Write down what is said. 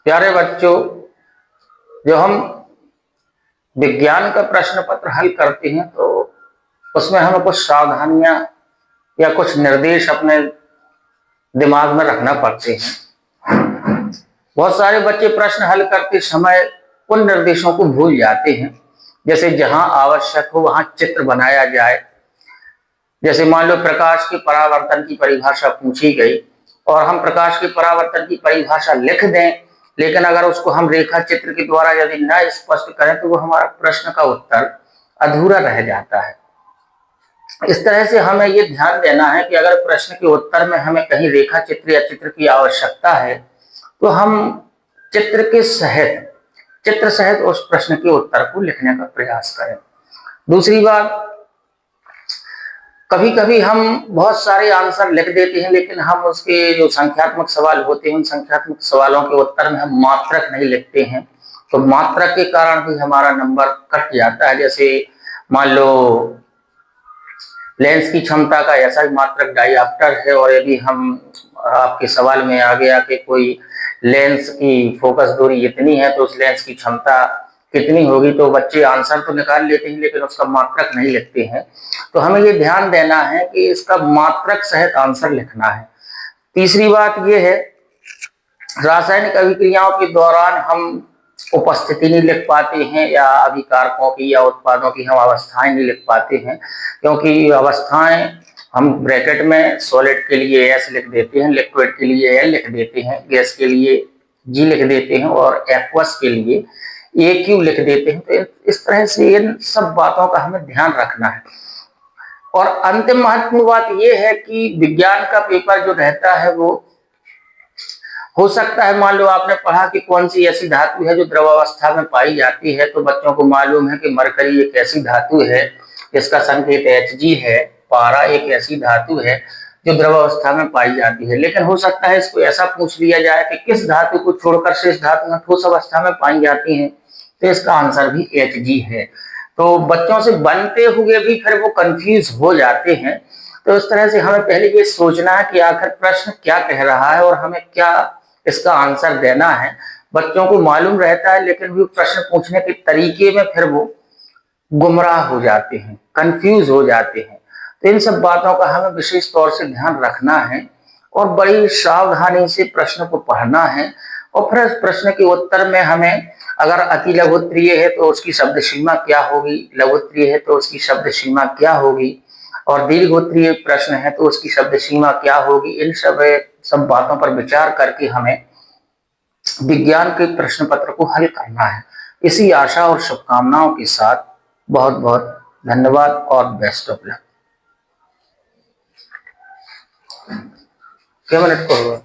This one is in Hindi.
प्यारे बच्चों, जो हम विज्ञान का प्रश्न पत्र हल करते हैं तो उसमें हमें कुछ सावधानियां या कुछ निर्देश अपने दिमाग में रखना पड़ते हैं। बहुत सारे बच्चे प्रश्न हल करते समय उन निर्देशों को भूल जाते हैं। जैसे जहां आवश्यक हो वहां चित्र बनाया जाए। जैसे मान लो प्रकाश के परावर्तन की परिभाषा पूछी गई और हम प्रकाश के परावर्तन की परिभाषा लिख दें, लेकिन अगर उसको हम रेखा चित्र के द्वारा यदि न स्पष्ट करें तो वो हमारा प्रश्न का उत्तर अधूरा रह जाता है। इस तरह से हमें ये ध्यान देना है कि अगर प्रश्न के उत्तर में हमें कहीं रेखा चित्र या चित्र की आवश्यकता है तो हम चित्र सहित उस प्रश्न के उत्तर को लिखने का प्रयास करें। दूसरी बात, कभी कभी हम बहुत सारे आंसर लिख देते हैं लेकिन हम उसके जो संख्यात्मक सवाल होते हैं उन संख्यात्मक सवालों के उत्तर में हम मात्रक नहीं लिखते हैं, तो मात्रक के कारण भी हमारा नंबर कट जाता है। जैसे मान लो लेंस की क्षमता का ऐसा ही मात्रक डायऑप्टर है और यदि हम आपके सवाल में आ गया कि कोई लेंस की फोकस दूरी इतनी है तो उस लेंस की क्षमता कितनी होगी, तो बच्चे आंसर तो निकाल लेते हैं लेकिन उसका मात्रक नहीं लिखते हैं। तो हमें ये ध्यान देना है कि इसका मात्रक सहित आंसर लिखना है। तीसरी बात ये है, रासायनिक अभिक्रियाओं के दौरान हम उपस्थिति नहीं लिख पाते हैं या अभिकारकों की या उत्पादों की हम अवस्थाएं नहीं लिख पाते हैं, क्योंकि अवस्थाएं हम ब्रैकेट में सॉलिड के लिए एस लिख देते हैं, लिक्विड के लिए एल लिख देते हैं, गैस के लिए जी लिख देते हैं और एक्वस के लिए ए क्यू लिख देते हैं। तो इस तरह से इन सब बातों का हमें ध्यान रखना है। और अंतिम महत्वपूर्ण बात यह है कि विज्ञान का पेपर जो रहता है वो हो सकता है, मान लो आपने पढ़ा कि कौन सी ऐसी धातु है जो द्रवावस्था में पाई जाती है, तो बच्चों को मालूम है कि मरकरी एक ऐसी धातु है जिसका संकेत Hg है, पारा एक ऐसी धातु है जो द्रवावस्था में पाई जाती है। लेकिन हो सकता है इसको ऐसा पूछ लिया जाए कि किस धातु को छोड़कर शेष धातुएं ठोस अवस्था में पाई जाती हैं, तो इसका आंसर भी Hg है। तो बच्चों से बनते हुए भी फिर वो कंफ्यूज हो जाते हैं। तो इस तरह से हमें पहले ये सोचना है कि आखिर प्रश्न क्या कह रहा है और हमें क्या इसका आंसर देना है। बच्चों को मालूम रहता है लेकिन भी प्रश्न पूछने के तरीके में फिर वो गुमराह हो जाते हैं, कंफ्यूज हो जाते हैं। तो इन सब बातों का हमें विशेष तौर से ध्यान रखना है और बड़ी सावधानी से प्रश्न को पढ़ना है। और फिर प्रश्न के उत्तर में हमें, अगर अति लघुत्तरीय है तो उसकी शब्द सीमा क्या होगी, लघुत्तरीय है तो उसकी शब्द सीमा क्या होगी, और दीर्घोत्तरीय प्रश्न है तो उसकी शब्द सीमा क्या होगी, इन सब बातों पर विचार करके हमें विज्ञान के प्रश्न पत्र को हल करना है। इसी आशा और शुभकामनाओं के साथ बहुत बहुत धन्यवाद और बेस्ट ऑफ लक। क्या मिनट को होगा?